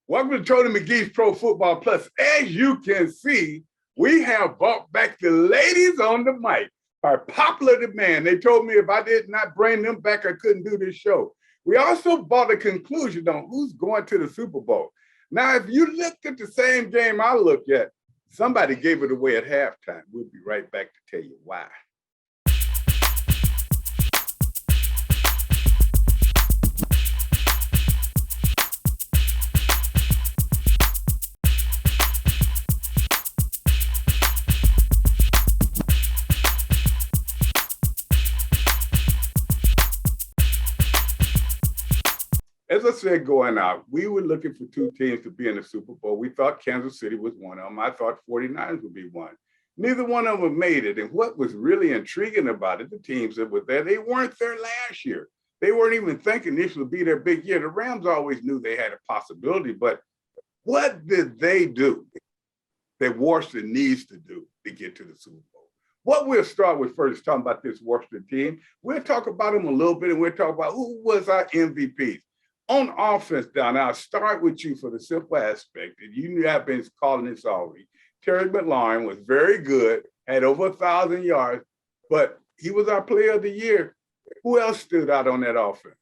Welcome to Tony McGee's Pro Football Plus. As you can see, we have brought back the ladies on the mic by popular demand. They told me if I did not bring them back, I couldn't do this show. We also brought a conclusion on who's going to the Super Bowl. Now, if you looked at the same game I looked at, somebody gave it away at halftime. We'll be right back to tell you why. As I said going out, we were looking for two teams to be in the Super Bowl. We thought Kansas City was one of them. I thought 49ers would be one. Neither one of them made it. And what was really intriguing about it, the teams that were there, they weren't there last year. They weren't even thinking this would be their big year. The Rams always knew they had a possibility, but what did they do that Washington needs to do to get to the Super Bowl? What we'll start with first is talking about this Washington team. We'll talk about them a little bit, and we'll talk about who was our MVPs. On offense, Don, I'll start with you for the simple aspect that you have been calling this already. Terry McLaurin was very good, had over 1,000 yards, but he was our player of the year. Who else stood out on that offense?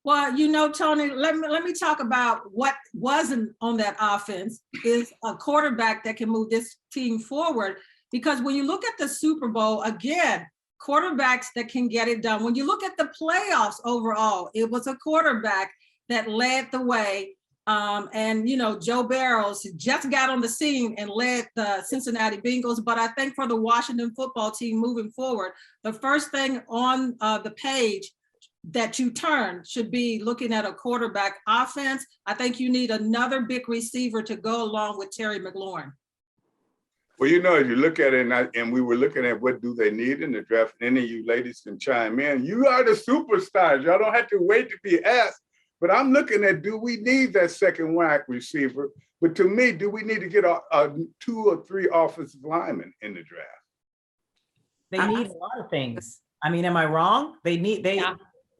Well, you know, Tony, let me talk about what wasn't on that offense is a quarterback that can move this team forward. Because when you look at the Super Bowl, again, quarterbacks that can get it done. When you look at the playoffs overall, it was a quarterback that led the way. And, you know, Joe Barrows just got on the scene and led the Cincinnati Bengals. But I think for the Washington football team moving forward, the first thing on the page that you turn should be looking at a quarterback offense. I think you need another big receiver to go along with Terry McLaurin. Well, you know, as you look at it, and we were looking at what do they need in the draft, and any of you ladies can chime in. You are the superstars. Y'all don't have to wait to be asked. But I'm looking at, do we need that second wide receiver? But to me, do we need to get a 2 or 3 offensive linemen in the draft? They need a lot of things. I mean, am I wrong?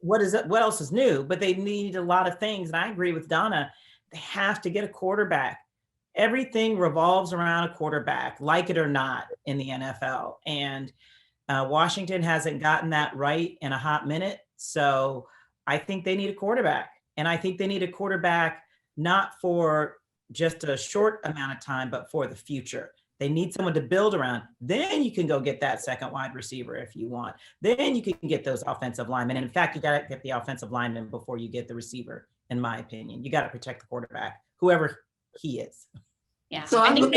What else is new? But they need a lot of things. And I agree with Donna. They have to get a quarterback. Everything revolves around a quarterback, like it or not, in the NFL. And Washington hasn't gotten that right in a hot minute. So I think they need a quarterback. And I think they need a quarterback not for just a short amount of time, but for the future. They need someone to build around. Then you can go get that second wide receiver if you want. Then you can get those offensive linemen. And in fact, you got to get the offensive lineman before you get the receiver, in my opinion. You got to protect the quarterback, whoever he is. Yeah. So I look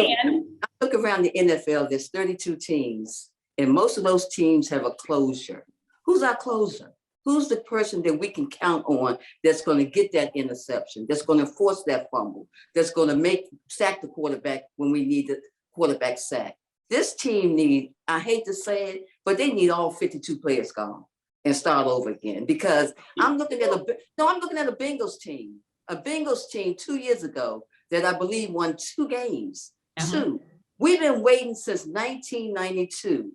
around the NFL, there's 32 teams, and most of those teams have a closer. Who's our closer? Who's the person that we can count on that's going to get that interception, that's going to force that fumble, that's going to sack the quarterback when we need the quarterback sack? This team need, I hate to say it, but they need all 52 players gone and start over again, because I'm looking at a Bengals team, 2 years ago that I believe won 2 games. Two. We've been waiting since 1992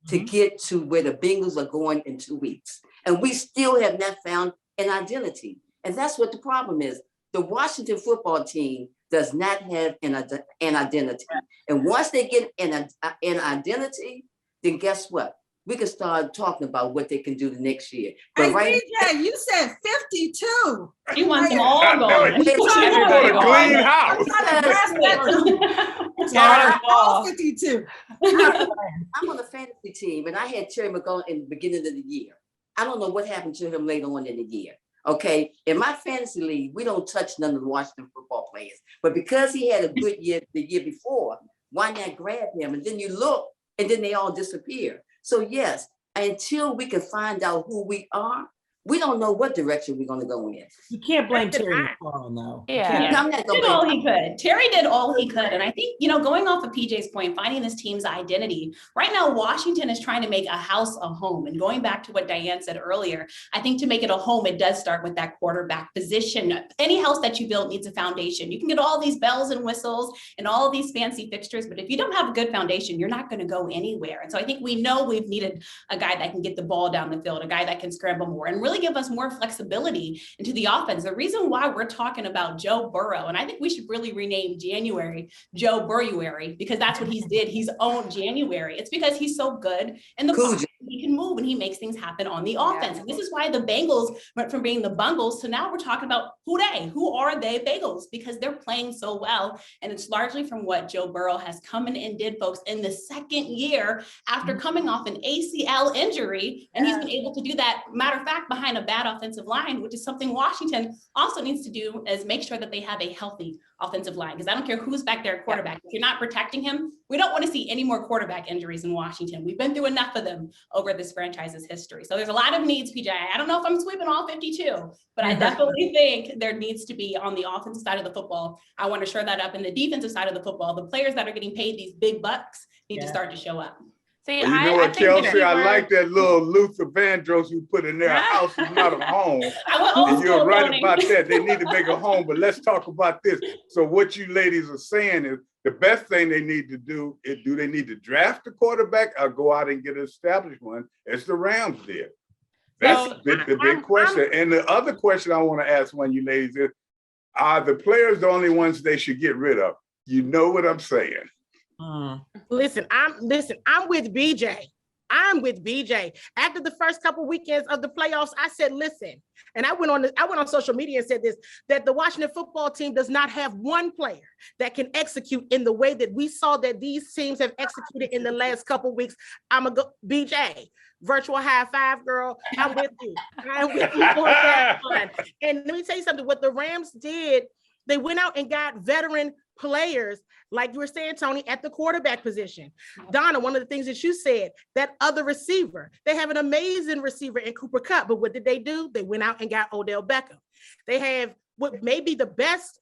to get to where the Bengals are going in 2 weeks. And we still have not found an identity. And that's what the problem is. The Washington football team does not have an identity. And once they get an identity, then guess what? We can start talking about what they can do the next year. But hey, right, DJ, you said 52. You want them all gone. You want a clean house. All 52. I'm on a fantasy team, and I had Terry McGee in the beginning of the year. I don't know what happened to him later on in the year. Okay, in my fantasy league, we don't touch none of the Washington football players. But because he had a good year the year before, why not grab him? And then you look, and then they all disappear. So yes, until we can find out who we are, We don't know what direction we're gonna go in. You can't blame Terry McLaurin, though. You Yeah. can't. I'm not Did gonna all blame. he could. Terry did all he could. And I think, you know, going off of PJ's point, finding this team's identity. Right now, Washington is trying to make a house a home. And going back to what Diane said earlier, I think to make it a home, it does start with that quarterback position. Any house that you build needs a foundation. You can get all these bells and whistles and all of these fancy fixtures, but if you don't have a good foundation, you're not going to go anywhere. And so I think we know we've needed a guy that can get the ball down the field, a guy that can scramble more and really give us more flexibility into the offense. The reason why we're talking about Joe Burrow, and I think we should really rename January Joe Burrowary, because that's what he's did. He's owned January. It's because he's so good in the pocket. He can move and he makes things happen on the offense. And this is why the Bengals went from being the Bungles to now we're talking about who are they Bengals, because they're playing so well. And it's largely from what Joe Burrow has come in and did, folks, in the second year after coming off an ACL injury. And he's been able to do that, matter of fact, behind a bad offensive line, which is something Washington also needs to do, is make sure that they have a healthy offensive line. Because I don't care who's back there at quarterback. If you're not protecting him, we don't want to see any more quarterback injuries in Washington. We've been through enough of them over this franchise's history. So there's a lot of needs, PJ. I don't know if I'm sweeping all 52, but I definitely think there needs to be on the offensive side of the football. I want to shore that up in the defensive side of the football. The players that are getting paid these big bucks need to start to show up. See, Well, you know what, Kelsey, I like that little Luther Vandross you put in there. A house is not a home. And you're right about that. They need to make a home, but let's talk about this. So what you ladies are saying is the best thing they need to do is, do they need to draft a quarterback or go out and get an established one, as the Rams did? That's the big question. And the other question I want to ask one of you ladies is, are the players the only ones they should get rid of? You know what I'm saying? Listen, I'm with BJ. I'm with BJ. After the first couple weekends of the playoffs, I said, listen, and I went on social media and said this, that the Washington football team does not have one player that can execute in the way that we saw that these teams have executed in the last couple weeks. I'm a go BJ. Virtual high five, girl. I'm with you. I'm with you on that one. And let me tell you something. What the Rams did, they went out and got veteran players, like you were saying, Tony, at the quarterback position. Donna, one of the things that you said, that other receiver, they have an amazing receiver in Cooper Kupp, but what did they do? They went out and got Odell Beckham. They have what may be the best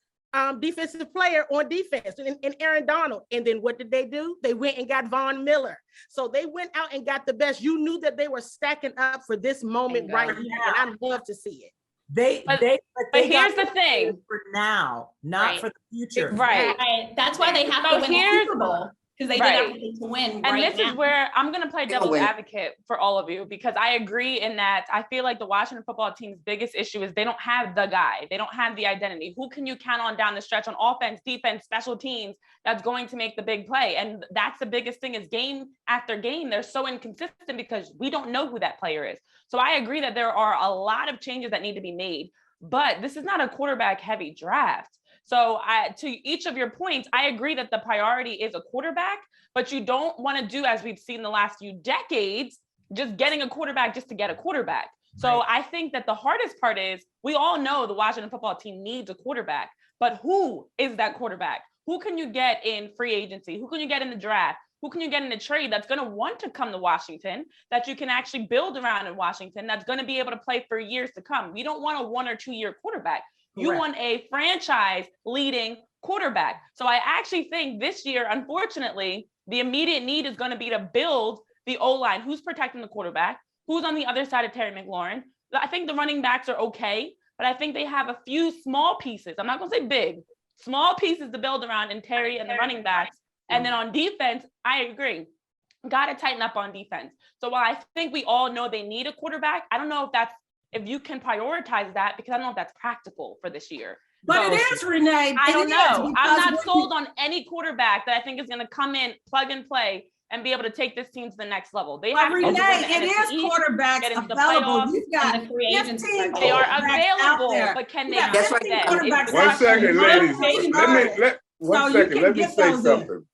defensive player on defense in Aaron Donald. And then what did they do? They went and got Von Miller. So they went out and got the best. You knew that they were stacking up for this moment right here, and I love to see it. But here's the thing for now, not for the future. Right. That's why they have to win the Super Bowl, because they did everything to win. And this is where I'm going to play devil's advocate for all of you, because I agree in that I feel like the Washington football team's biggest issue is they don't have the guy. They don't have the identity. Who can you count on down the stretch on offense, defense, special teams that's going to make the big play? And that's the biggest thing, is game after game, they're so inconsistent because we don't know who that player is. So I agree that there are a lot of changes that need to be made, but this is not a quarterback heavy draft. So to each of your points, I agree that the priority is a quarterback, but you don't want to do, as we've seen the last few decades, just getting a quarterback just to get a quarterback. So I think that the hardest part is, we all know the Washington football team needs a quarterback, but who is that quarterback? Who can you get in free agency? Who can you get in the draft? Who can you get in the trade that's going to want to come to Washington, that you can actually build around in Washington, that's going to be able to play for years to come? We don't want a 1 or 2 year quarterback. You want a franchise leading quarterback. So I actually think this year, unfortunately, the immediate need is going to be to build the O-line. Who's protecting the quarterback? Who's on the other side of Terry McLaurin? I think the running backs are okay, but I think they have a few small pieces. I'm not going to say big, small pieces to build around in Terry and the running backs. And then on defense, I agree. Got to tighten up on defense. So while I think we all know they need a quarterback, I don't know if you can prioritize that, because I don't know if that's practical for this year. But it is, Renee. I don't know. I'm not sold on any quarterback that I think is going to come in, plug and play, and be able to take this team to the next level. They have Renee, it is quarterbacks available. You've got 15 they are available, but can they? That's right. 1 second, ladies. Let me say something.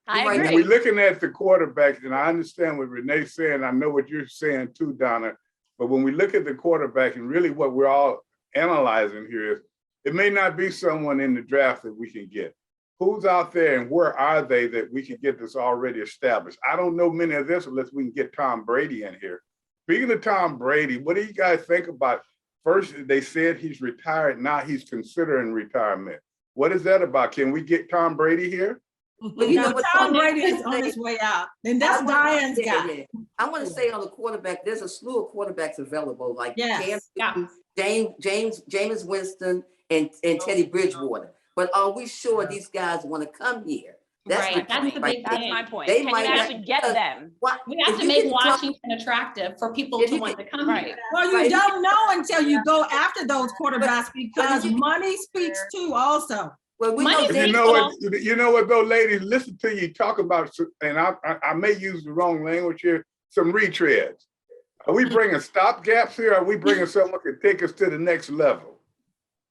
When we're looking at the quarterbacks, and I understand what Renee's saying, I know what you're saying too, Donna, but when we look at the quarterback, and really what we're all analyzing here is, it may not be someone in the draft that we can get. Who's out there and where are they that we can get this already established? I don't know many of this unless we can get Tom Brady in here. Speaking of Tom Brady, what do you guys think about? First, they said he's retired. Now he's considering retirement. What is that about? Can we get Tom Brady here? Well, you know what, Tom Tony? Brady is on his way out. And that's Diane's guy. I want to say on the quarterback, there's a slew of quarterbacks available, like Yes. Cam Newton, Jameis Winston, and Teddy Bridgewater. But are we sure these guys want to come here? Right, that's the big That's thing. my point. They Can might you not- actually get them? We have to make Washington attractive for people to want to come Right. here. Well, you don't know until you go after those quarterbacks because money speaks too also. Well, we Money know speaks. You know what though, ladies, listen to you talk about, and I may use the wrong language here, some retreads. Are we bringing stopgaps here? Or are we bringing someone who can take us to the next level?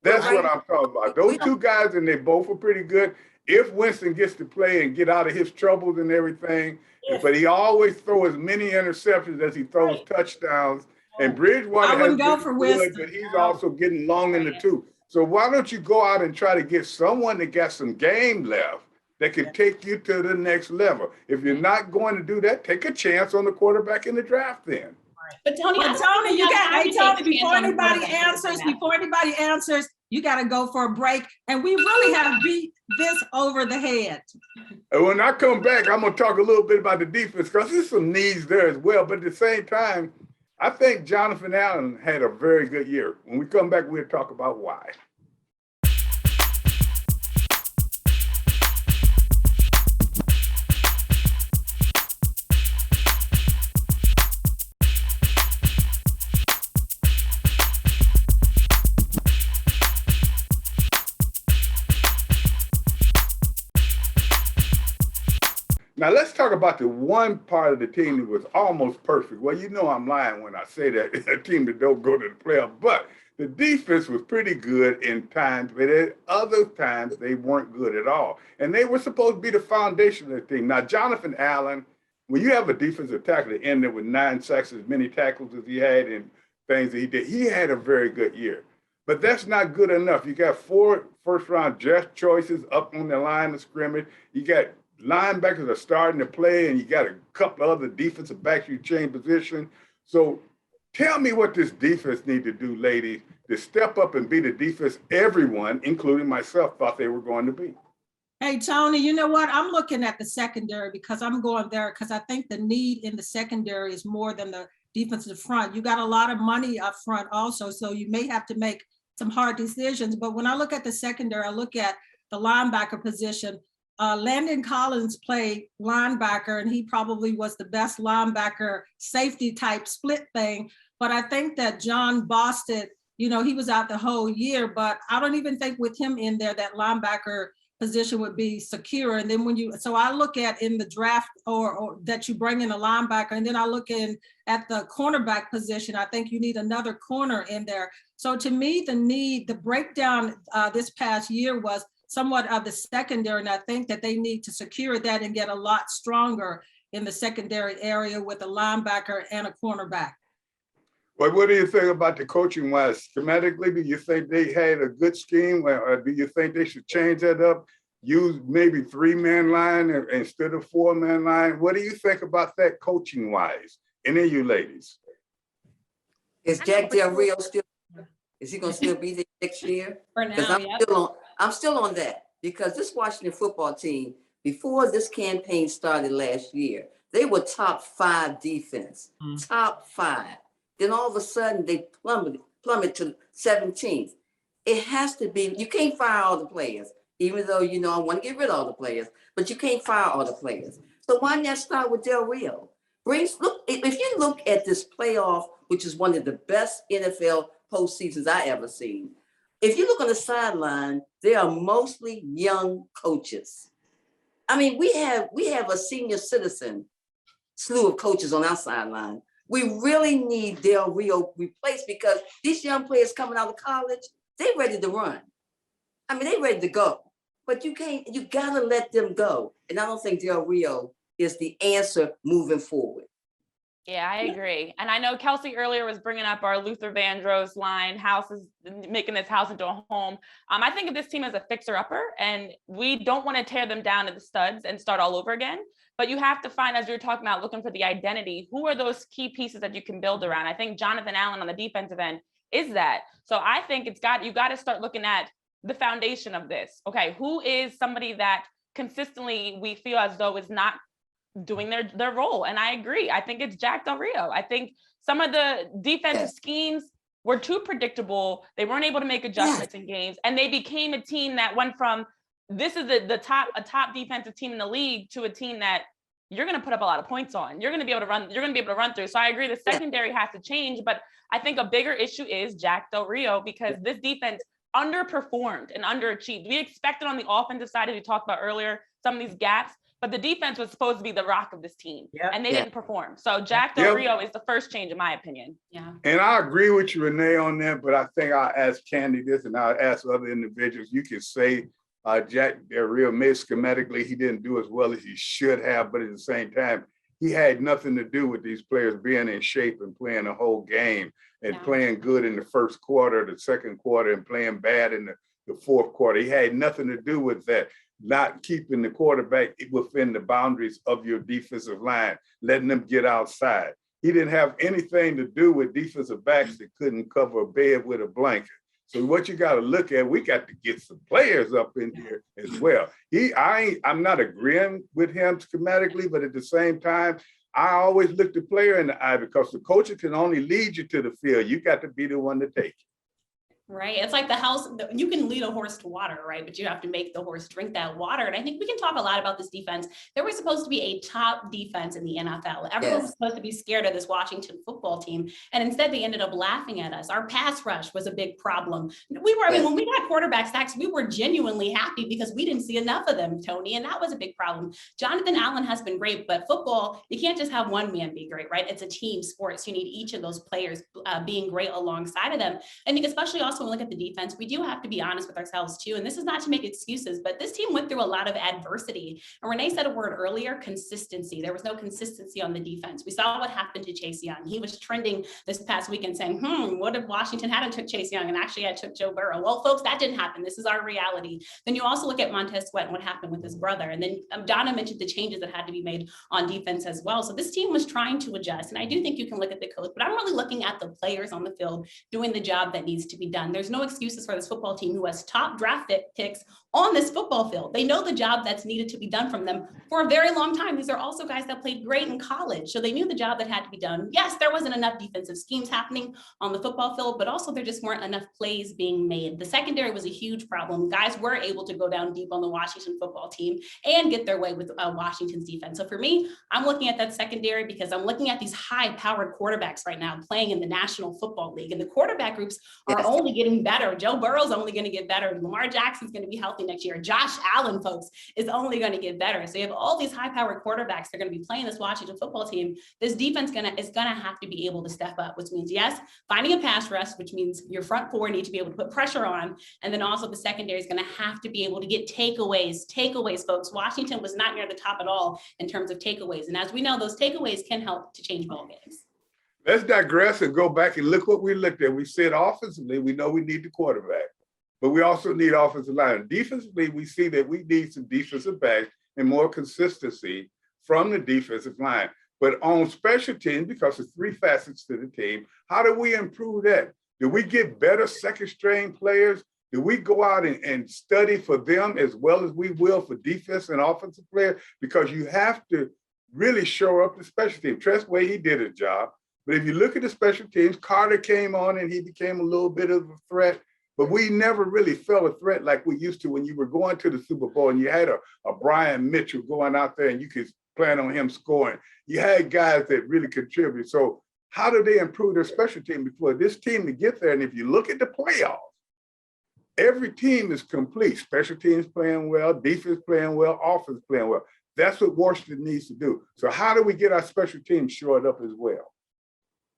That's what I'm talking about. Those two guys, and they both are pretty good. If Winston gets to play and get out of his troubles and everything, but he always throws as many interceptions as he throws touchdowns. And Bridgewater I wouldn't has go been for good, Winston. but he's also getting long in the tooth. So why don't you go out and try to get someone that got some game left that can take you to the next level? If you're not going to do that, take a chance on the quarterback in the draft then. But Tony, But Tony, you got, hey Tony, before anybody answers, you got to go for a break. And we really have beat this over the head. And when I come back, I'm going to talk a little bit about the defense because there's some needs there as well. But at the same time, I think Jonathan Allen had a very good year. When we come back, we'll talk about why. Now let's talk about the one part of the team that was almost perfect. Well, you know I'm lying when I say that, a team that don't go to the playoffs, but the defense was pretty good in times, but at other times they weren't good at all. And they were supposed to be the foundation of the team. Now, Jonathan Allen, when you have a defensive tackle that ended with 9 sacks, as many tackles as he had and things that he did, he had a very good year. But that's not good enough. You got 4 first-round draft choices up on the line of scrimmage. You got linebackers are starting to play, and you got a couple of other defensive backs you change position. So tell me what this defense need to do, ladies, to step up and be the defense everyone, including myself, thought they were going to be. Hey, Tony, you know what? I'm looking at the secondary because I'm going there because I think the need in the secondary is more than the defensive front. You got a lot of money up front also, so you may have to make some hard decisions. But when I look at the secondary, I look at the linebacker position. Landon Collins played linebacker, and he probably was the best linebacker safety type split thing. But I think that John Boston, you know, he was out the whole year, but I don't even think with him in there that linebacker position would be secure. And then when you, so I look at in the draft or that you bring in a linebacker, and then I look in at the cornerback position, I think you need another corner in there. So to me, the breakdown this past year was somewhat of the secondary, and I think that they need to secure that and get a lot stronger in the secondary area with a linebacker and a cornerback. Well, what do you think about the coaching wise? Schematically, do you think they had a good scheme, or do you think they should change that up, use maybe 3-man line instead of 4-man line? What do you think about that coaching wise? Any of you ladies? Is Jack Del Rio still, is he gonna still be there next year? For Because now, I'm still on that, because this Washington football team, before this campaign started last year, they were top 5 defense, top 5. Then all of a sudden they plummeted to 17th. It has to be, you can't fire all the players, even though, you know, I want to get rid of all the players, but you can't fire all the players. So why not start with Del Rio? Look, if you look at this playoff, which is one of the best NFL postseasons I ever seen, if you look on the sideline, they are mostly young coaches. I mean, we have a senior citizen slew of coaches on our sideline. We really need Del Rio replaced, because these young players coming out of college, they ready to run. I mean, they ready to go, but you gotta let them go. And I don't think Del Rio is the answer moving forward. Yeah, I agree. And I know Kelsey earlier was bringing up our Luther Vandross line, house is making this house into a home. I think of this team as a fixer-upper, and we don't want to tear them down to the studs and start all over again. But you have to find, as we were talking about, looking for the identity, who are those key pieces that you can build around? I think Jonathan Allen on the defensive end is that. So I think you got to start looking at the foundation of this. Okay, who is somebody that consistently we feel as though is not doing their role? And I agree. I think it's Jack Del Rio. I think some of the defensive schemes were too predictable. They weren't able to make adjustments in games, and they became a team that went from this is a top defensive team in the league to a team that you're going to put up a lot of points on. You're going to be able to run through. So I agree the secondary has to change, but I think a bigger issue is Jack Del Rio, because this defense underperformed and underachieved. We expected on the offensive side, as we talked about earlier, some of these gaps, but the defense was supposed to be the rock of this team, and they didn't perform. So Jack Del Rio is the first change, in my opinion. Yeah. And I agree with you, Renee, on that, but I think I'll ask Candy this, and I'll ask other individuals. You can say Jack Del Rio, maybe schematically, he didn't do as well as he should have, but at the same time, he had nothing to do with these players being in shape and playing the whole game and playing good in the first quarter, the second quarter, and playing bad in the fourth quarter. He had nothing to do with that. Not keeping the quarterback within the boundaries of your defensive line, letting them get outside. He didn't have anything to do with defensive backs that couldn't cover a bed with a blanket. So what you got to look at, we got to get some players up in here as well. I'm not agreeing with him schematically, but at the same time, I always look the player in the eye, because the coach can only lead you to the field. You got to be the one to take it. Right. It's like the house, you can lead a horse to water, right? But you have to make the horse drink that water. And I think we can talk a lot about this defense. There was supposed to be a top defense in the NFL. Everyone was supposed to be scared of this Washington football team. And instead they ended up laughing at us. Our pass rush was a big problem. When we got quarterback sacks, we were genuinely happy because we didn't see enough of them, Tony. And that was a big problem. Jonathan Allen has been great, but football, you can't just have one man be great, right? It's a team sport. So you need each of those players being great alongside of them. I think especially also when we look at the defense, we do have to be honest with ourselves too. And this is not to make excuses, but this team went through a lot of adversity. And Renee said a word earlier, consistency. There was no consistency on the defense. We saw what happened to Chase Young. He was trending this past weekend saying, what if Washington hadn't took Chase Young and actually had took Joe Burrow? Well, folks, that didn't happen. This is our reality. Then you also look at Montez Sweat and what happened with his brother. And then Donna mentioned the changes that had to be made on defense as well. So this team was trying to adjust. And I do think you can look at the coach, but I'm really looking at the players on the field doing the job that needs to be done. There's no excuses for this football team who has top draft picks on this football field. They know the job that's needed to be done from them for a very long time. These are also guys that played great in college. So they knew the job that had to be done. Yes, there wasn't enough defensive schemes happening on the football field, but also there just weren't enough plays being made. The secondary was a huge problem. Guys were able to go down deep on the Washington football team and get their way with Washington's defense. So for me, I'm looking at that secondary because I'm looking at these high-powered quarterbacks right now playing in the National Football League. And the quarterback groups are only getting better. Joe Burrow's only going to get better. Lamar Jackson's going to be healthy next year. Josh Allen, folks, is only going to get better. So you have all these high-powered quarterbacks that are going to be playing this Washington football team. This defense is going to have to be able to step up, which means, yes, finding a pass rush, which means your front four need to be able to put pressure on. And then also the secondary is going to have to be able to get takeaways, folks. Washington was not near the top at all in terms of takeaways. And as we know, those takeaways can help to change ball games. Let's digress and go back and look what we looked at. We said offensively, we know we need the quarterback, but we also need offensive line. Defensively, we see that we need some defensive backs and more consistency from the defensive line. But on special teams, because there's three facets to the team, how do we improve that? Do we get better second string players? Do we go out and study for them as well as we will for defense and offensive players? Because you have to really show up the special team. Trestway, he did his job. But if you look at the special teams, Carter came on and he became a little bit of a threat, but we never really felt a threat like we used to when you were going to the Super Bowl and you had a Brian Mitchell going out there and you could plan on him scoring. You had guys that really contribute. So how do they improve their special team before this team to get there? And if you look at the playoffs, every team is complete. Special teams playing well, defense playing well, offense playing well. That's what Washington needs to do. So how do we get our special teams shored up as well?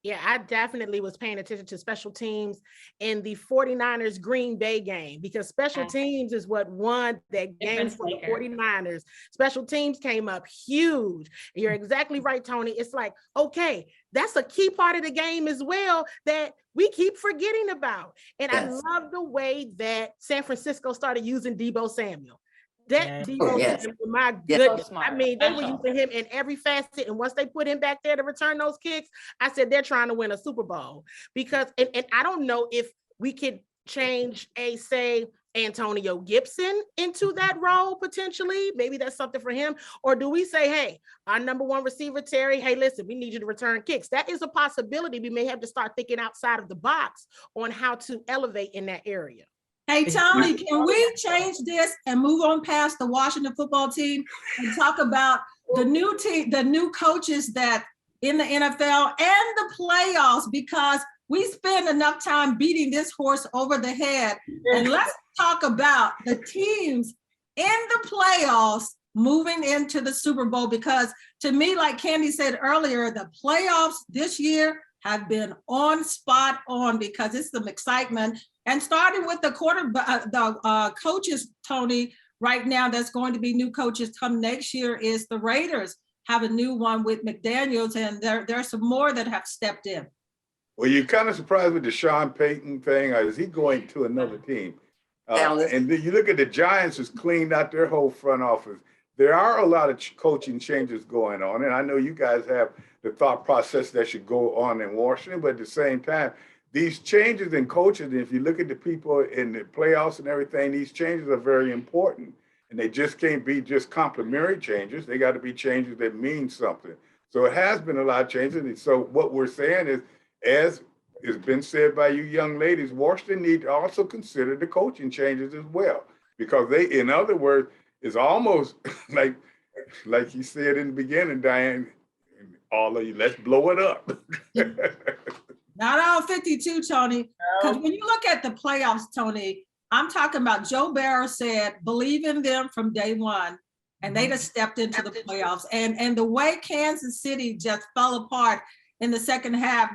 Yeah, I definitely was paying attention to special teams in the 49ers Green Bay game, because special teams is what won that game for the 49ers. Special teams came up huge. You're exactly right, Tony. It's like, okay, that's a key part of the game as well that we keep forgetting about. And Yes. I love the way that San Francisco started using Deebo Samuel. That Deebo Samuel, my goodness. So I mean, they were using him in every facet. And once they put him back there to return those kicks, I said they're trying to win a Super Bowl. Because, and I don't know if we could change say, Antonio Gibson into that role potentially. Maybe that's something for him. Or do we say, hey, our number one receiver, Terry, hey, listen, we need you to return kicks. That is a possibility. We may have to start thinking outside of the box on how to elevate in that area. Hey, Tony, can we change this and move on past the Washington football team and talk about the new team, the new coaches that in the NFL and the playoffs, because we spend enough time beating this horse over the head. And let's talk about the teams in the playoffs moving into the Super Bowl, because to me, like Candy said earlier, the playoffs this year have been spot on because it's some excitement. And starting with the coaches, Tony, right now, that's going to be new coaches come next year is the Raiders have a new one with McDaniels, and there are some more that have stepped in. Well, you're kind of surprised with the Sean Payton thing. Is he going to another team? And then you look at the Giants has cleaned out their whole front office. There are a lot of coaching changes going on, and I know you guys have the thought process that should go on in Washington, but at the same time, these changes in coaches, if you look at the people in the playoffs and everything, these changes are very important. And they just can't be just complimentary changes. They got to be changes that mean something. So it has been a lot of changes. And so what we're saying is, as has been said by you young ladies, Washington need to also consider the coaching changes as well. Because they, in other words, it's almost like you said in the beginning, Diane, all of you, let's blow it up. Not all 52, Tony. Because when you look at the playoffs, Tony, I'm talking about Joe Barrow said, believe in them from day one. And they just stepped into the playoffs. And the way Kansas City just fell apart in the second half,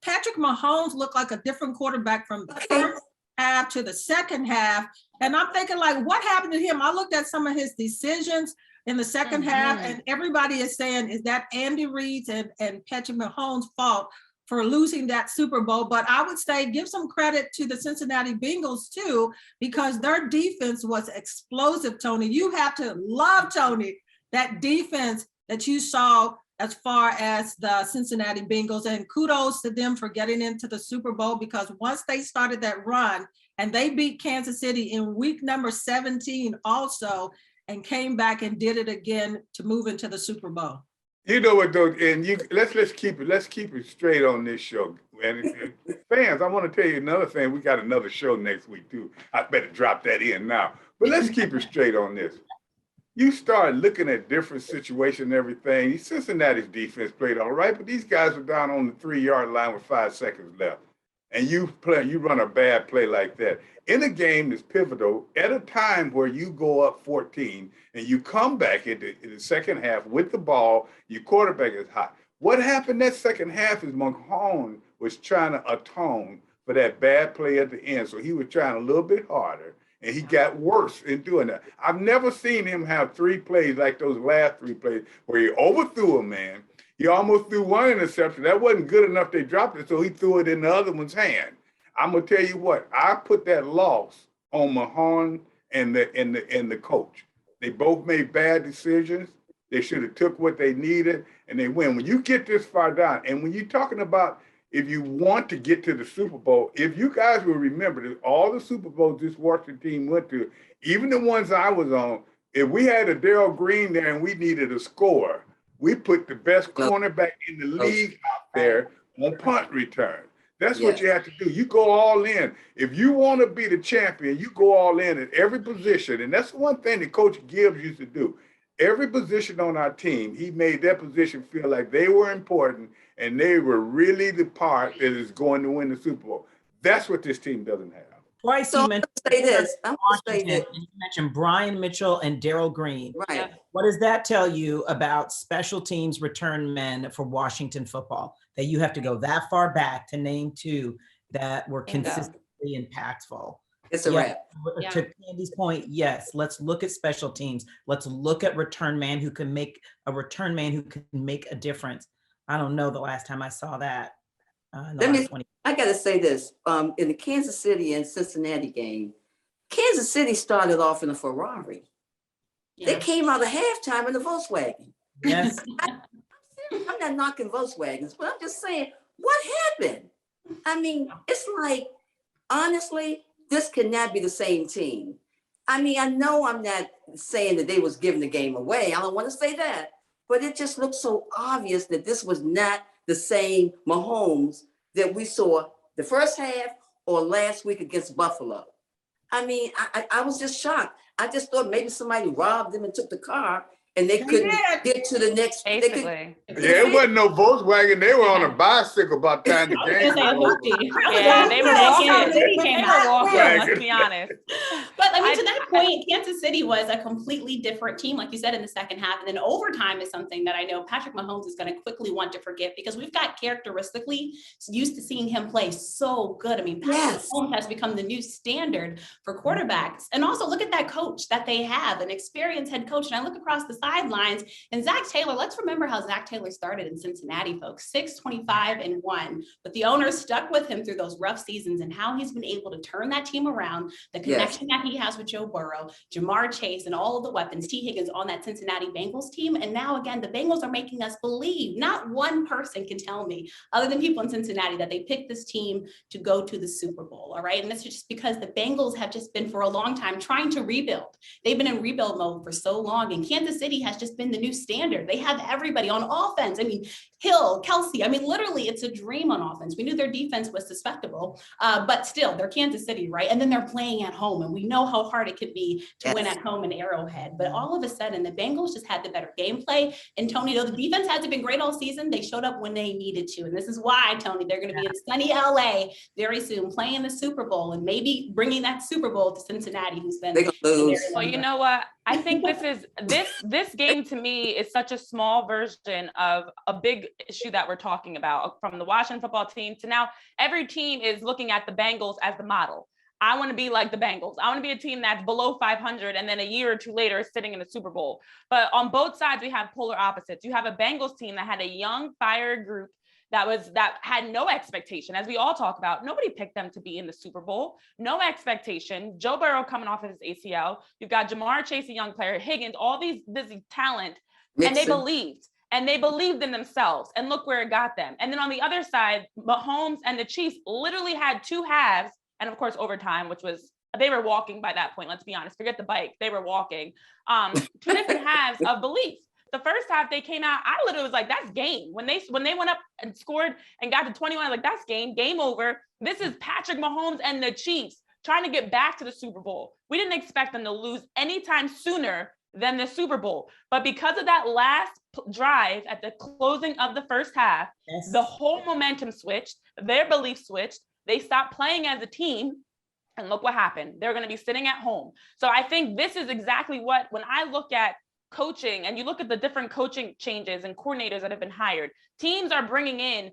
Patrick Mahomes looked like a different quarterback from the first half to the second half. And I'm thinking, like, what happened to him? I looked at some of his decisions in the second half, and everybody is saying, is that Andy Reid's and Patrick Mahomes' fault for losing that Super Bowl? But I would say give some credit to the Cincinnati Bengals too, because their defense was explosive, Tony. You have to love, Tony, that defense that you saw as far as the Cincinnati Bengals, and kudos to them for getting into the Super Bowl, because once they started that run and they beat Kansas City in week number 17 also, and came back and did it again to move into the Super Bowl. You know what though, and let's keep it straight on this show. And fans, I want to tell you another thing. We got another show next week too. I better drop that in now. But let's keep it straight on this. You start looking at different situations and everything. Cincinnati's defense played all right, but these guys are down on the 3-yard line with 5 seconds left. And you run a bad play like that in a game that's pivotal at a time where you go up 14 and you come back in the second half with the ball, your quarterback is hot. What happened that second half is Mahomes was trying to atone for that bad play at the end. So he was trying a little bit harder, and he got worse in doing that. I've never seen him have 3 plays like those last 3 plays where he overthrew a man. He almost threw one interception. That wasn't good enough. They dropped it, so he threw it in the other one's hand. I'm gonna tell you what. I put that loss on Mahomes and the coach. They both made bad decisions. They should have took what they needed, and they win. When you get this far down, and when you're talking about if you want to get to the Super Bowl, if you guys will remember that all the Super Bowls this Washington team went to, even the ones I was on, if we had a Darrell Green there and we needed a score, we put the best cornerback in the league out there on punt return. That's what you have to do. You go all in. If you want to be the champion, you go all in at every position. And that's one thing that Coach Gibbs used to do. Every position on our team, he made that position feel like they were important and they were really the part that is going to win the Super Bowl. That's what this team doesn't have. twice So you I'm mentioned gonna say this. I'm gonna say Washington, that. and you mentioned Brian Mitchell and Daryl Green. Right. What does that tell you about special teams return men for Washington football? That you have to go that far back to name two that were Bingo. consistently impactful. It's a wrap. Yeah. To Candy's point, yes, let's look at special teams. Let's look at return man who can make a difference. I don't know the last time I saw that. I gotta say this. In the Kansas City and Cincinnati game, Kansas City started off in a Ferrari. They came out of halftime in a Volkswagen. Yes. I'm not knocking Volkswagens, but I'm just saying, what happened? I mean, it's like, honestly, this cannot be the same team. I mean, I know I'm not saying that they was giving the game away. I don't want to say that, but it just looked so obvious that this was not the same Mahomes that we saw the first half or last week against Buffalo. I mean, I was just shocked. I just thought maybe somebody robbed them and took the car and they couldn't get to the next. Basically. Yeah, it wasn't no Volkswagen. They were on a bicycle by the time the game was over. Yeah, they were walking. They were walking, Right. let's be honest. But I mean, to that point, Kansas City was a completely different team, like you said, in the second half. And then overtime is something that I know Patrick Mahomes is going to quickly want to forget because we've got characteristically used to seeing him play so good. I mean, Patrick Mahomes has become the new standard for quarterbacks. And also look at that coach that they have, an experienced head coach. And I look across the sidelines and Zach Taylor, let's remember how Zach Taylor started in Cincinnati, folks, 6-25-1. But the owner stuck with him through those rough seasons and how he's been able to turn that team around, the connection that he has with Joe Burrow, Jamar Chase, and all of the weapons, T. Higgins on that Cincinnati Bengals team. And now again, the Bengals are making us believe, not one person can tell me, other than people in Cincinnati, that they picked this team to go to the Super Bowl, all right? And that's just because the Bengals have just been for a long time trying to rebuild. They've been in rebuild mode for so long, and Kansas City has just been the new standard. They have everybody on offense. I mean, Hill, Kelsey, I mean, literally it's a dream on offense. We knew their defense was suspectable, but still they're Kansas City, right? And then they're playing at home and we know how hard it could be to win at home in Arrowhead. But all of a sudden the Bengals just had the better gameplay. And Tony, though the defense hasn't been great all season, they showed up when they needed to. And this is why, Tony, they're going to be in sunny LA very soon playing the Super Bowl and maybe bringing that Super Bowl to Cincinnati, who's been. Well, you know what? I think this game to me is such a small version of a big issue that we're talking about, from the Washington football team to now every team is looking at the Bengals as the model. I want to be like the Bengals. I want to be a team that's below 500 and then a year or two later is sitting in the Super Bowl. But on both sides, we have polar opposites. You have a Bengals team that had a young fire group that had no expectation, as we all talk about. Nobody picked them to be in the Super Bowl. No expectation. Joe Burrow coming off of his ACL. You've got Jamar Chase, a young player, Higgins, all these talent, and they believed. And they believed in themselves. And look where it got them. And then on the other side, Mahomes and the Chiefs literally had two halves, and of course overtime, which was, they were walking by that point. Let's be honest. Forget the bike. They were walking. Two different halves of belief. The first half they came out, I literally was like, that's game. When they went up and scored and got to 21, I was like, that's game over. This is Patrick Mahomes and the Chiefs trying to get back to the Super Bowl. We didn't expect them to lose anytime sooner than the Super Bowl. But because of that last drive at the closing of the first half, the whole momentum switched, their belief switched, they stopped playing as a team. And look what happened. They're going to be sitting at home. So I think this is exactly what, when I look at coaching and you look at the different coaching changes and coordinators that have been hired, teams are bringing in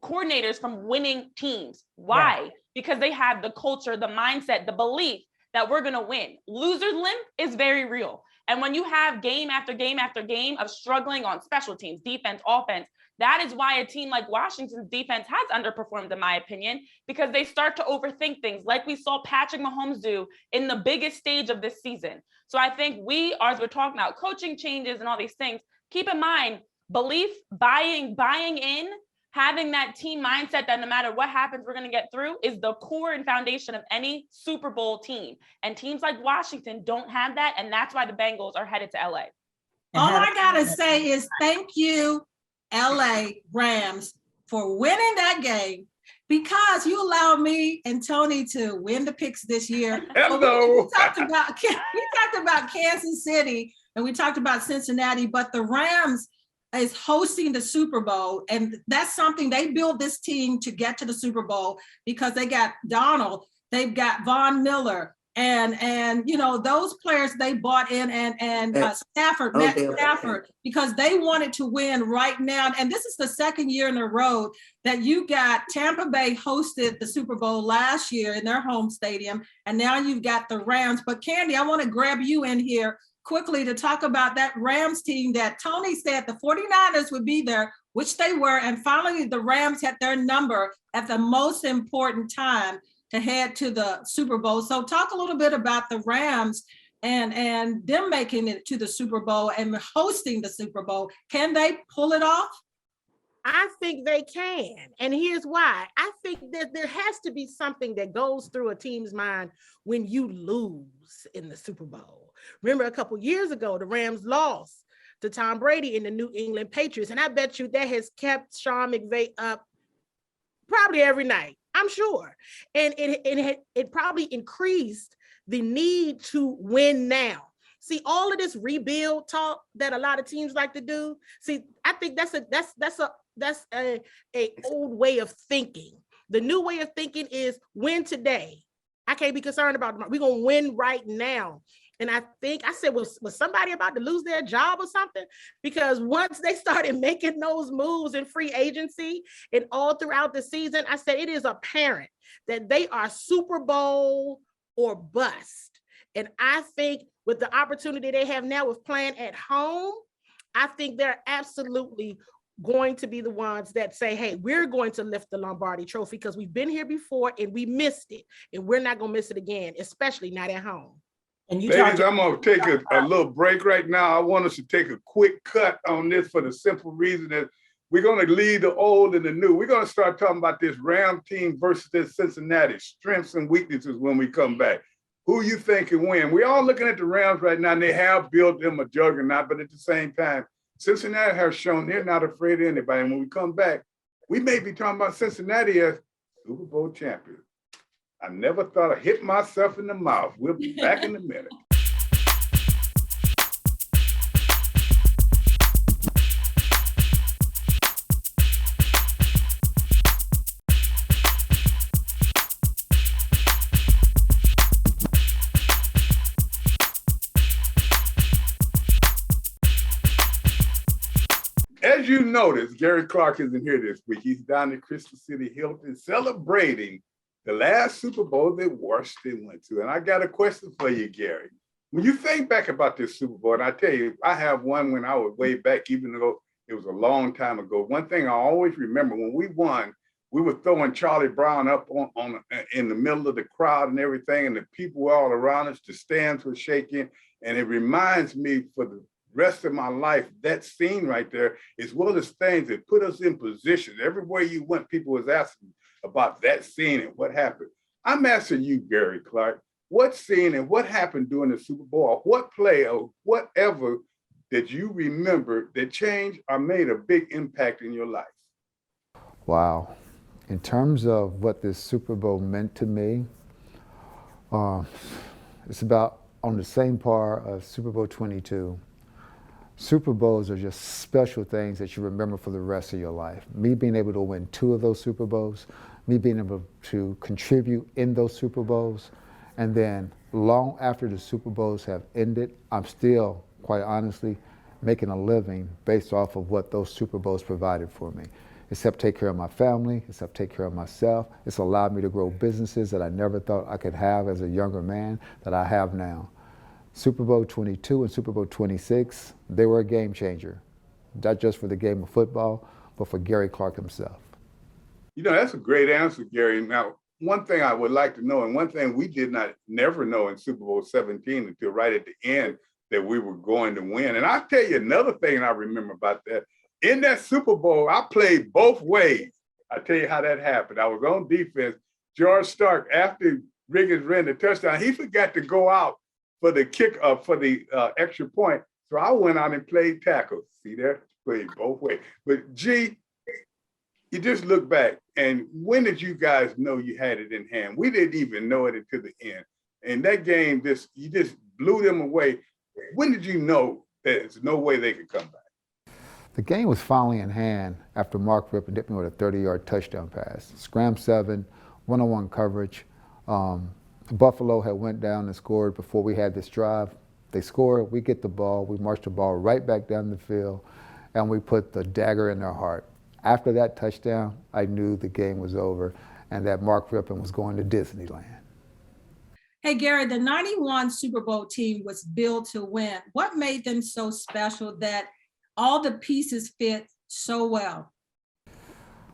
coordinators from winning teams. Why? Yeah. Because they have the culture, the mindset, the belief that we're going to win. Loser's limp is very real. And when you have game after game after game of struggling on special teams, defense, offense, that is why a team like Washington's defense has underperformed, in my opinion, because they start to overthink things like we saw Patrick Mahomes do in the biggest stage of this season. So I think as we're talking about coaching changes and all these things, keep in mind, belief, buying in, having that team mindset that no matter what happens, we're going to get through, is the core and foundation of any Super Bowl team. And teams like Washington don't have that. And that's why the Bengals are headed to LA. All I got to say is thank you, LA Rams, for winning that game, because you allowed me and Tony to win the picks this year. Hello. We talked about Kansas City and we talked about Cincinnati, but the Rams is hosting the Super Bowl. And that's something, they built this team to get to the Super Bowl because they got Donald. They've got Von Miller and you know, those players they bought in and Stafford, Matt Stafford, because they wanted to win right now. And this is the second year in a row that you got Tampa Bay hosted the Super Bowl last year in their home stadium, and now you've got the Rams. But Candy, I want to grab you in here quickly to talk about that Rams team that Tony said the 49ers would be there, which they were, and finally the Rams had their number at the most important time to head to the Super Bowl. So talk a little bit about the Rams and them making it to the Super Bowl and hosting the Super Bowl. Can they pull it off? I think they can. And here's why. I think that there has to be something that goes through a team's mind when you lose in the Super Bowl. Remember a couple years ago, the Rams lost to Tom Brady in the New England Patriots. And I bet you that has kept Sean McVay up probably every night, I'm sure. And it probably increased the need to win now. See, all of this rebuild talk that a lot of teams like to do. See, I think that's a old way of thinking. The new way of thinking is win today. I can't be concerned about tomorrow. We're gonna win right now. And I think I said, was somebody about to lose their job or something? Because once they started making those moves in free agency and all throughout the season, I said it is apparent that they are Super Bowl or bust. And I think with the opportunity they have now with playing at home, I think they're absolutely going to be the ones that say, hey, we're going to lift the Lombardi trophy because we've been here before and we missed it. And we're not going to miss it again, especially not at home. And ladies, I'm going to take a little break right now. I want us to take a quick cut on this for the simple reason that we're going to leave the old and the new. We're going to start talking about this Ram team versus this Cincinnati, strengths and weaknesses when we come back. Who you think can win? We're all looking at the Rams right now, and they have built them a juggernaut, but at the same time, Cincinnati has shown they're not afraid of anybody. And when we come back, we may be talking about Cincinnati as Super Bowl champions. I never thought I'd hit myself in the mouth. We'll be back in a minute. As you notice, Gary Clark isn't here this week. He's down at Crystal City Hilton celebrating the last Super Bowl that Washington went to. And I got a question for you, Gary. When you think back about this Super Bowl, and I tell you, I have one when I was way back, even though it was a long time ago. One thing I always remember, when we won, we were throwing Charlie Brown up in the middle of the crowd and everything, and the people were all around us, the stands were shaking. And it reminds me for the rest of my life, that scene right there is one of the things that put us in position. Everywhere you went, people was asking about that scene and what happened. I'm asking you, Gary Clark, what scene and what happened during the Super Bowl, what play or whatever that you remember that changed or made a big impact in your life? Wow. In terms of what this Super Bowl meant to me, it's about on the same par of Super Bowl 22. Super Bowls are just special things that you remember for the rest of your life. Me being able to win 2 of those Super Bowls, me being able to contribute in those Super Bowls, and then long after the Super Bowls have ended, I'm still, quite honestly, making a living based off of what those Super Bowls provided for me. It's helped take care of my family, it's helped take care of myself, it's allowed me to grow businesses that I never thought I could have as a younger man that I have now. Super Bowl 22 and Super Bowl 26, they were a game changer, not just for the game of football, but for Gary Clark himself. You know, that's a great answer, Gary. Now, one thing I would like to know, and one thing we did never know in Super Bowl 17 until right at the end that we were going to win. And I'll tell you another thing I remember about that. In that Super Bowl, I played both ways. I'll tell you how that happened. I was on defense. George Stark, after Riggins ran the touchdown, he forgot to go out for the kick up for the extra point. So I went out and played tackle. See there? Played both ways. But G, you just look back, and when did you guys know you had it in hand? We didn't even know it until the end. And that game, you just blew them away. When did you know that there's no way they could come back? The game was finally in hand after Mark Rippon hit me with a 30-yard touchdown pass. Scram 7, one-on-one coverage. Buffalo had went down and scored before we had this drive. They score, we get the ball, we march the ball right back down the field, and we put the dagger in their heart. After that touchdown, I knew the game was over and that Mark Rippon was going to Disneyland. Hey, Gary, the 91 Super Bowl team was built to win. What made them so special that all the pieces fit so well?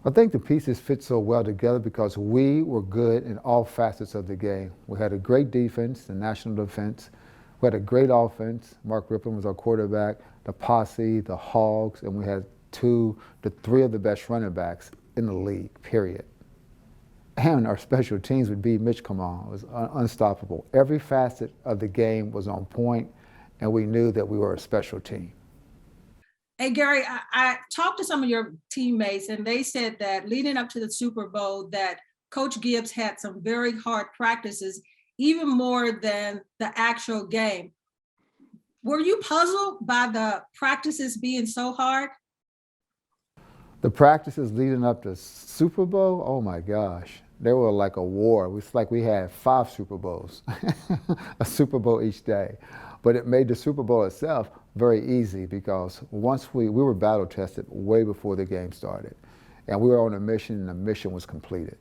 I think the pieces fit so well together because we were good in all facets of the game. We had a great defense, the national defense. We had a great offense. Mark Rippon was our quarterback, the posse, the Hogs, and we had three of the best running backs in the league, period. And our special teams would be Mitch, come on, it was unstoppable. Every facet of the game was on point, and we knew that we were a special team. Hey, Gary, I talked to some of your teammates, and they said that leading up to the Super Bowl, that Coach Gibbs had some very hard practices, even more than the actual game. Were you puzzled by the practices being so hard? The practices leading up to Super Bowl, oh my gosh, they were like a war. It was like we had 5 Super Bowls, a Super Bowl each day. But it made the Super Bowl itself very easy because once we were battle tested way before the game started. And we were on a mission, and the mission was completed.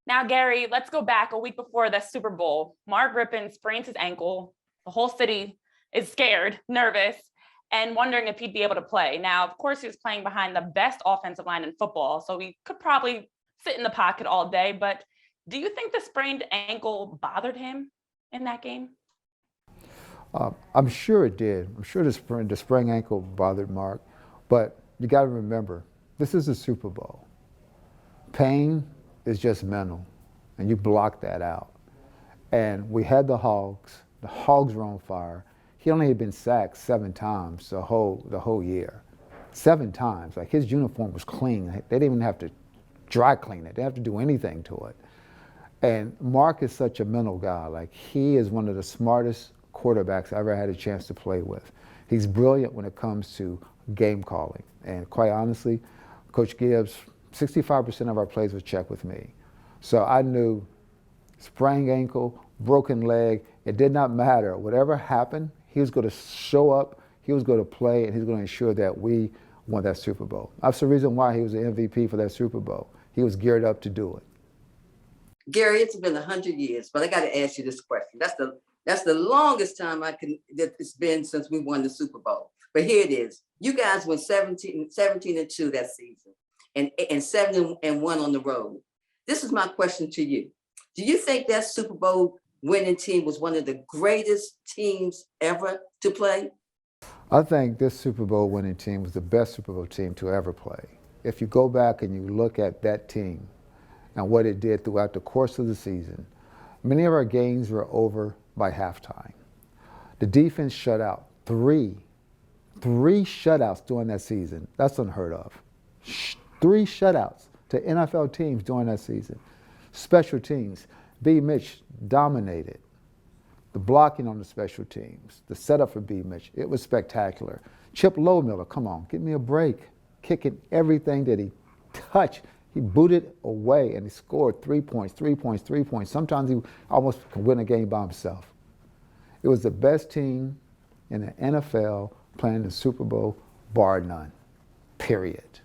Now, Gary, let's go back a week before the Super Bowl. Mark Rippon sprains his ankle. The whole city is scared, nervous, and wondering if he'd be able to play. Now, of course, he was playing behind the best offensive line in football, so he could probably sit in the pocket all day. But do you think the sprained ankle bothered him in that game? I'm sure it did. I'm sure the sprained ankle bothered Mark. But you got to remember, this is a Super Bowl. Pain is just mental, and you block that out. And we had the Hogs. The Hogs were on fire. He only had been sacked 7 times the whole year. 7 times. Like, his uniform was clean. They didn't even have to dry clean it. They didn't have to do anything to it. And Mark is such a mental guy. Like, he is one of the smartest quarterbacks I ever had a chance to play with. He's brilliant when it comes to game calling. And quite honestly, Coach Gibbs, 65% of our plays was checked with me. So I knew sprained ankle, broken leg, it did not matter. Whatever happened, he was going to show up, he was going to play, and he was going to ensure that we won that Super Bowl. That's the reason why he was the MVP for that Super Bowl. He was geared up to do it. Gary, it's been 100 years, but I got to ask you this question. That's the longest time that it's been since we won the Super Bowl. But here it is. You guys went 17-2 that season and 7-1 on the road. This is my question to you. Do you think that Super Bowl winning team was one of the greatest teams ever to play? I think this Super Bowl winning team was the best Super Bowl team to ever play. If you go back and you look at that team and what it did throughout the course of the season, many of our games were over by halftime. The defense shut out 3 shutouts during that season. That's unheard of. 3 shutouts to NFL teams during that season. Special teams, B. Mitch dominated. The blocking on the special teams, the setup for B. Mitch, it was spectacular. Chip Lowmiller, come on, give me a break. Kicking everything that he touched. He booted away and he scored 3 points, 3 points, 3 points. Sometimes he almost could win a game by himself. It was the best team in the NFL playing the Super Bowl, bar none, period.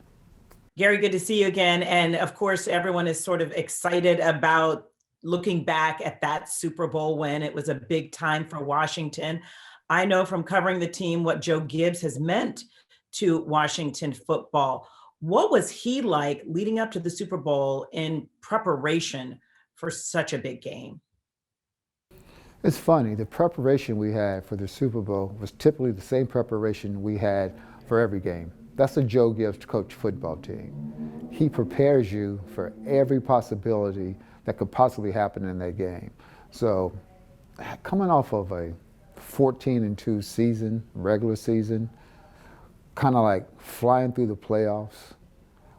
Gary, good to see you again. And of course, everyone is sort of excited about looking back at that Super Bowl win. It was a big time for Washington. I know from covering the team what Joe Gibbs has meant to Washington football. What was he like leading up to the Super Bowl in preparation for such a big game? It's funny, the preparation we had for the Super Bowl was typically the same preparation we had for every game. That's a Joe Gibbs coach football team. He prepares you for every possibility that could possibly happen in that game. So coming off of a 14-2 season, regular season, kind of like flying through the playoffs,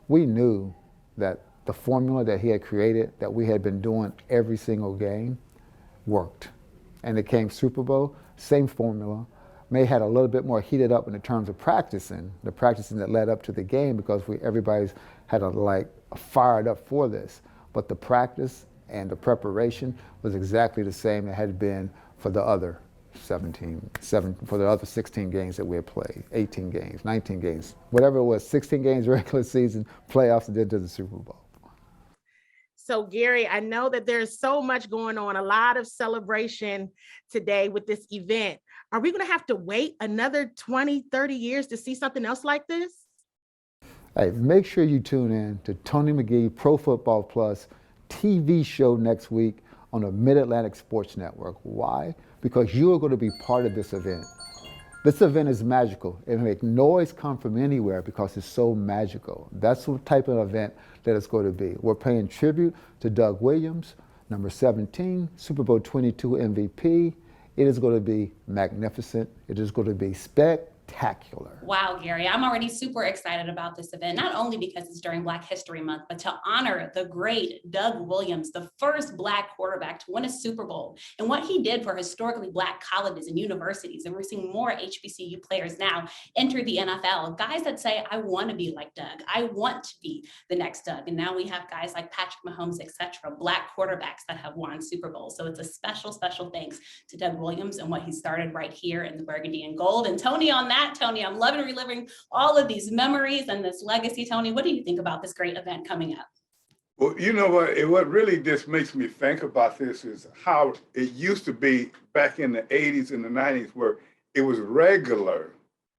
we knew that the formula that he had created, that we had been doing every single game, worked. And it came Super Bowl, same formula. May had a little bit more heated up in the terms of practicing, the practicing that led up to the game because everybody's had fired up for this. But the practice And the preparation was exactly the same it had been for the other 16 games that we had played, 18 games, 19 games, whatever it was, 16 games regular season, playoffs, and then to the Super Bowl. So Gary, I know that there's so much going on, a lot of celebration today with this event. Are we going to have to wait another 20, 30 years to see something else like this? Hey, make sure you tune in to Tony McGee Pro Football Plus TV show next week on the Mid-Atlantic Sports Network. Why? Because you are going to be part of this event. This event is magical. It makes noise come from anywhere because it's so magical. That's the type of event that it's going to be. We're paying tribute to Doug Williams, number 17, Super Bowl 22 MVP. It is going to be magnificent. It is going to be spectacular. Wow, Gary, I'm already super excited about this event, not only because it's during Black History Month, but to honor the great Doug Williams, the first Black quarterback to win a Super Bowl, and what he did for historically Black colleges and universities. And we're seeing more HBCU players now enter the NFL, guys that say, I want to be like Doug. I want to be the next Doug. And now we have guys like Patrick Mahomes, etc., Black quarterbacks that have won Super Bowls. So it's a special, special thanks to Doug Williams and what he started right here in the burgundy and gold. And Tony, on that, Tony, I'm loving reliving all of these memories and this legacy. Tony, what do you think about this great event coming up? Well, you know what really just makes me think about this is how it used to be back in the 80s and the 90s, where it was regular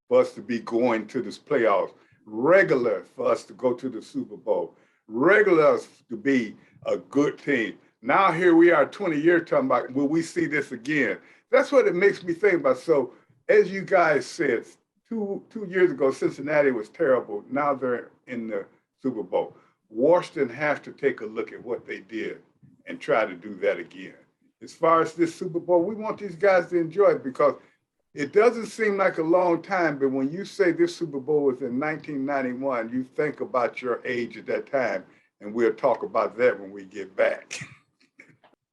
for us to be going to this playoffs, regular for us to go to the Super Bowl, regular to be a good team. Now here we are 20 years talking about, will we see this again? That's what it makes me think about. So as you guys said, two years ago, Cincinnati was terrible. Now they're in the Super Bowl. Washington has to take a look at what they did and try to do that again. As far as this Super Bowl, we want these guys to enjoy it because it doesn't seem like a long time, but when you say this Super Bowl was in 1991, you think about your age at that time, and we'll talk about that when we get back.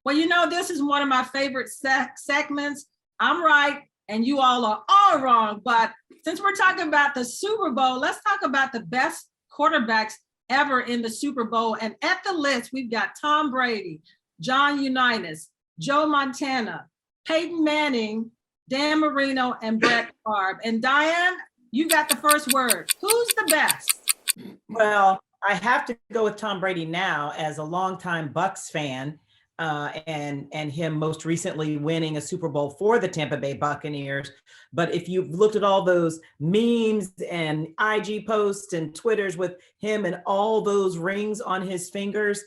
Well, you know, this is one of my favorite segments. I'm right, and you all are all wrong. But since we're talking about the Super Bowl, let's talk about the best quarterbacks ever in the Super Bowl. And at the list, we've got Tom Brady, John Unitas, Joe Montana, Peyton Manning, Dan Marino, and Brett Favre. And Diane, you got the first word. Who's the best? Well, I have to go with Tom Brady now as a longtime Bucs fan. And him most recently winning a Super Bowl for the Tampa Bay Buccaneers. But if you've looked at all those memes and IG posts and Twitters with him and all those rings on his fingers,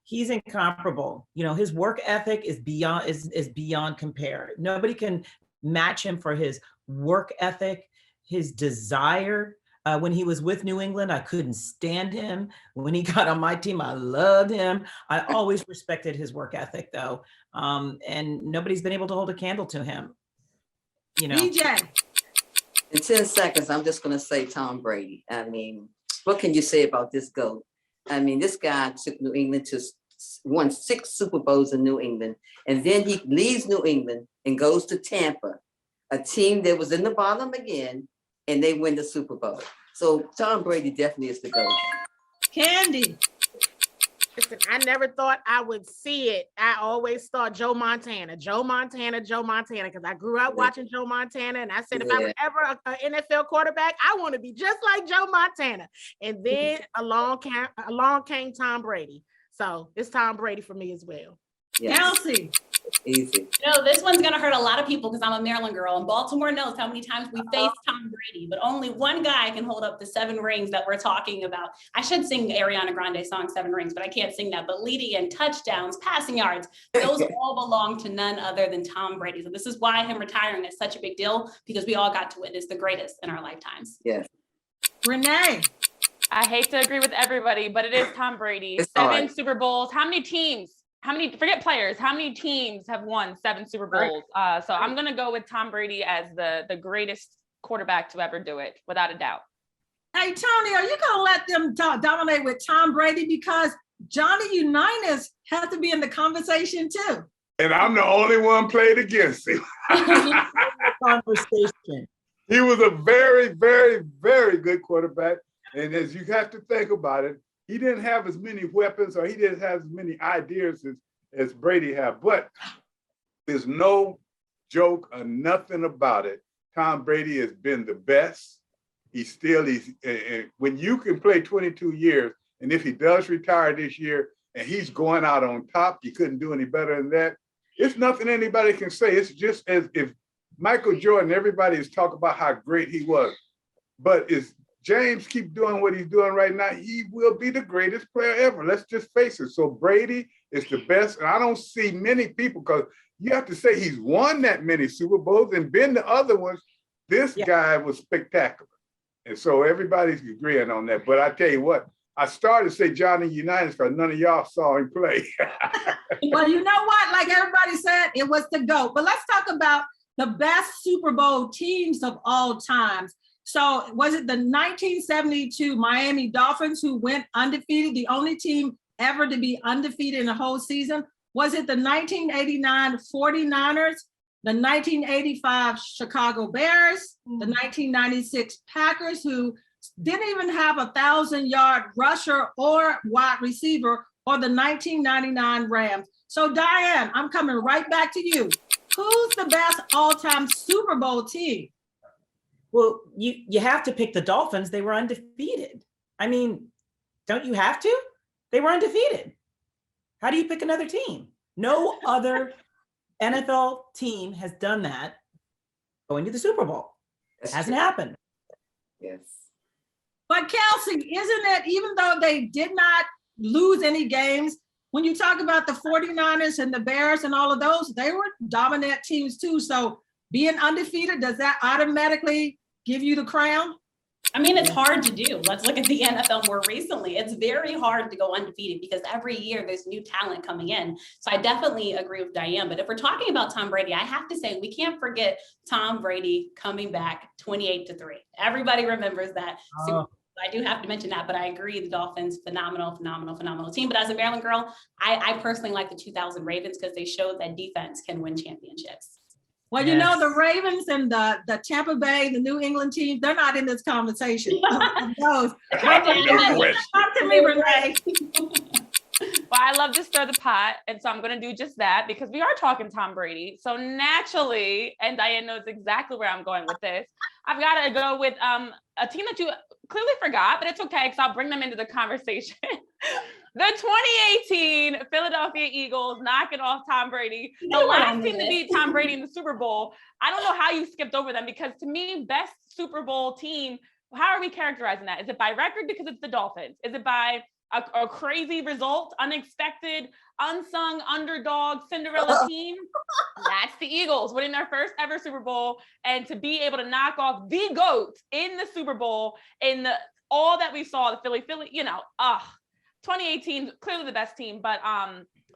he's incomparable. You know, his work ethic is beyond compare. Nobody can match him for his work ethic, his desire. When he was with New England, I couldn't stand him. When he got on my team, I loved him. I always respected his work ethic, though. And nobody's been able to hold a candle to him. You know. DJ. In 10 seconds, I'm just going to say Tom Brady. I mean, what can you say about this GOAT? I mean, this guy took New England to won 6 Super Bowls in New England. And then he leaves New England and goes to Tampa, a team that was in the bottom again, and they win the Super Bowl. So Tom Brady definitely is the GOAT. Candy. Listen, I never thought I would see it. I always thought Joe Montana, because I grew up watching Joe Montana, and I said, if I were ever an NFL quarterback, I want to be just like Joe Montana. And then along came Tom Brady. So it's Tom Brady for me as well. Yes. Kelsey. Easy. You know, this one's going to hurt a lot of people because I'm a Maryland girl, and Baltimore knows how many times we faced Tom Brady, but only one guy can hold up the 7 rings that we're talking about. I should sing Ariana Grande's song 7 Rings, but I can't sing that. But leading in touchdowns, passing yards, those all belong to none other than Tom Brady. So this is why him retiring is such a big deal, because we all got to witness the greatest in our lifetimes. Yes. Renee. I hate to agree with everybody, but it is Tom Brady. It's 7 Super Bowls. How many teams? Forget players, how many teams have won 7 Super Bowls? So I'm going to go with Tom Brady as the greatest quarterback to ever do it, without a doubt. Hey, Tony, are you going to let them dominate with Tom Brady? Because Johnny Unitas has to be in the conversation too. And I'm the only one played against him. Conversation. He was a very, very, very good quarterback. And as you have to think about it, he didn't have as many weapons, or he didn't have as many ideas as Brady have. But there's no joke or nothing about it. Tom Brady has been the best. He's when you can play 22 years, and if he does retire this year and he's going out on top, you couldn't do any better than that. It's nothing anybody can say. It's just as if Michael Jordan, everybody is talking about how great he was. But if James keep doing what he's doing right now, he will be the greatest player ever. Let's just face it. So Brady is the best. And I don't see many people, because you have to say he's won that many Super Bowls and been the other ones. This guy was spectacular. And so everybody's agreeing on that. But I tell you what, I started to say Johnny Unitas because none of y'all saw him play. Well, you know what? Like everybody said, it was the GOAT. But let's talk about the best Super Bowl teams of all times. So was it the 1972 Miami Dolphins who went undefeated, the only team ever to be undefeated in the whole season? Was it the 1989 49ers, the 1985 Chicago Bears, the 1996 Packers, who didn't even have a 1,000-yard rusher or wide receiver, or the 1999 Rams? So Diane, I'm coming right back to you. Who's the best all-time Super Bowl team? Well, you have to pick the Dolphins. They were undefeated. I mean, don't you have to? They were undefeated. How do you pick another team? No other NFL team has done that going to the Super Bowl. It hasn't happened. Yes. But Kelsey, isn't it, even though they did not lose any games, when you talk about the 49ers and the Bears and all of those, they were dominant teams too. So being undefeated, does that automatically give you the crown? I mean, it's hard to do. Let's look at the NFL more recently. It's very hard to go undefeated because every year there's new talent coming in. So I definitely agree with Diane. But if we're talking about Tom Brady, I have to say we can't forget Tom Brady coming back 28-3. Everybody remembers that. Oh. I do have to mention that, but I agree, the Dolphins, phenomenal team. But as a Maryland girl, I personally like the 2000 Ravens because they showed that defense can win championships. Well, you know, the Ravens and the Tampa Bay, the New England teams, they're not in this conversation. Those. Talk to me, Renee. Well, I love to stir the pot, and so I'm going to do just that because we are talking Tom Brady. So naturally, and Diane knows exactly where I'm going with this, I've got to go with a team that you clearly forgot, but it's okay because I'll bring them into the conversation. The 2018 Philadelphia Eagles knocking off Tom Brady. The last team to beat Tom Brady in the Super Bowl. I don't know how you skipped over them because to me, best Super Bowl team, how are we characterizing that? Is it by record because it's the Dolphins? Is it by a crazy result, unexpected, unsung underdog Cinderella team? That's the Eagles winning their first ever Super Bowl, and to be able to knock off the GOAT in the Super Bowl in all that we saw, the Philly, 2018, clearly the best team, but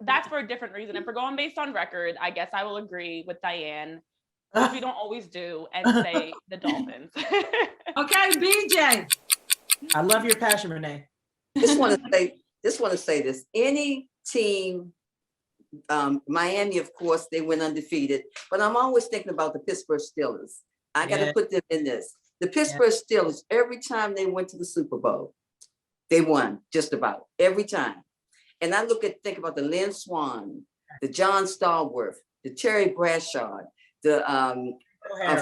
that's for a different reason. If we're going based on record, I guess I will agree with Diane, which we don't always do, and say the Dolphins. Okay, BJ. I love your passion, Renee. Just want to say this. Any team, Miami, of course, they went undefeated, but I'm always thinking about the Pittsburgh Steelers. I got to put them in this. The Pittsburgh Steelers, every time they went to the Super Bowl, they won just about every time. And I think about the Lynn Swan, the John Stallworth, the Terry Bradshaw, the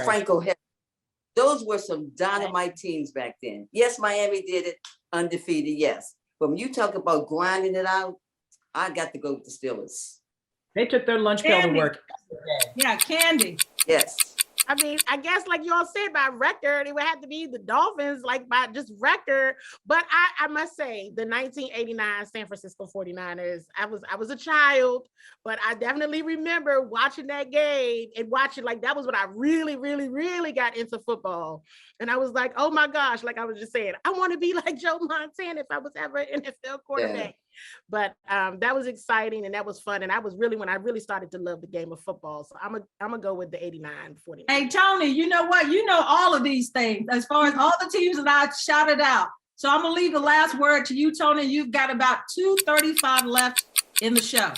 Franco Harris. Those were some dynamite teams back then. Yes, Miami did it undefeated, yes. But when you talk about grinding it out, I got to go with the Steelers. They took their lunch pail to work. Yeah, Candy. Yes. I mean, I guess like y'all said, by record, it would have to be the Dolphins, like by just record. But I must say, the 1989 San Francisco 49ers, I was a child, but I definitely remember watching that game and watching, like, that was when I really, really, really got into football. And I was like, oh my gosh, like I was just saying, I want to be like Joe Montana if I was ever an NFL quarterback. Yeah. But that was exciting and that was fun. And I was really, when I really started to love the game of football. So I'm gonna go with the 89 49. Hey, Tony, you know what? You know all of these things as far as all the teams that I shouted out. So I'm gonna leave the last word to you, Tony. You've got about 2:35 left in the show.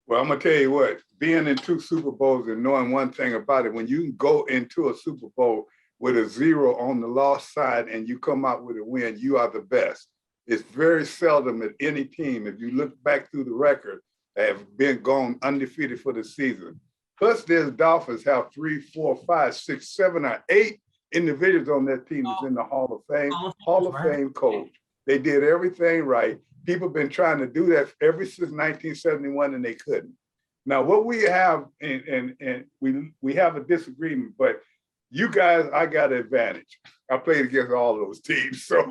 Well, I'm gonna tell you what, being in 2 Super Bowls and knowing one thing about it, when you can go into a Super Bowl with a 0 on the loss side and you come out with a win, you are the best. It's very seldom at any team, if you look back through the record, have been gone undefeated for the season. Plus, there's Dolphins have 3, 4, 5, 6, 7, or 8 individuals on that team that's in the Hall of Fame. Hall of Fame coach. They did everything right. People have been trying to do that ever since 1971, and they couldn't. Now, what we have, and we have a disagreement, but you guys, I got an advantage. I played against all those teams, so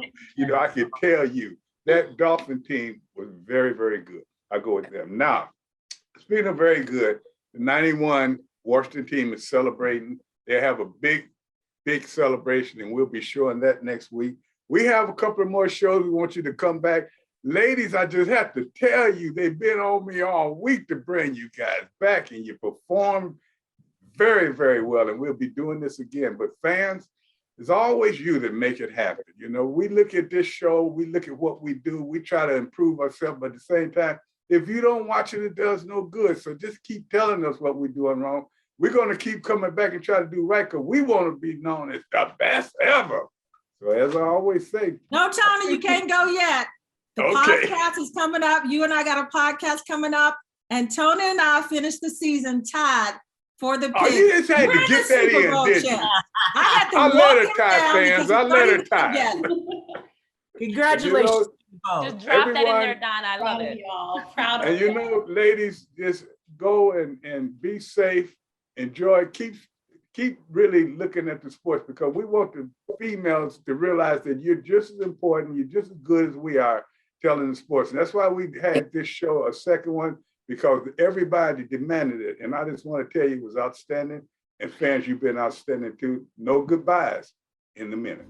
I can tell you that Dolphin team was very, very good. I go with them. Now, speaking of very good, the 91 Washington team is celebrating. They have a big celebration, and we'll be showing that next week. We have a couple of more shows. We want you to come back. Ladies, I just have to tell you, they've been on me all week to bring you guys back, and you performed very, very well, and we'll be doing this again. But fans, it's always you that make it happen. We look at this show, we look at what we do, we try to improve ourselves, but at the same time, if you don't watch it, it does no good. So just keep telling us what we're doing wrong. We're going to keep coming back and try to do right, because we want to be known as the best ever. So as I always say. No, Tony, you can't go yet. The podcast is coming up. You and I got a podcast coming up, and Tony and I finished the season tied for the pick. Oh, you just had to get that in, didn't you? I let her tie, fans. I let her tie. Congratulations. Just drop that in there, Donna. I love it. Y'all. Proud of And you. ladies, just go and be safe. Enjoy. Keep really looking at the sports, because we want the females to realize that you're just as important, you're just as good as we are telling the sports. And that's why we had this show, a second one, because everybody demanded it. And I just want to tell you, it was outstanding. And fans, you've been outstanding too. No goodbyes in the minute.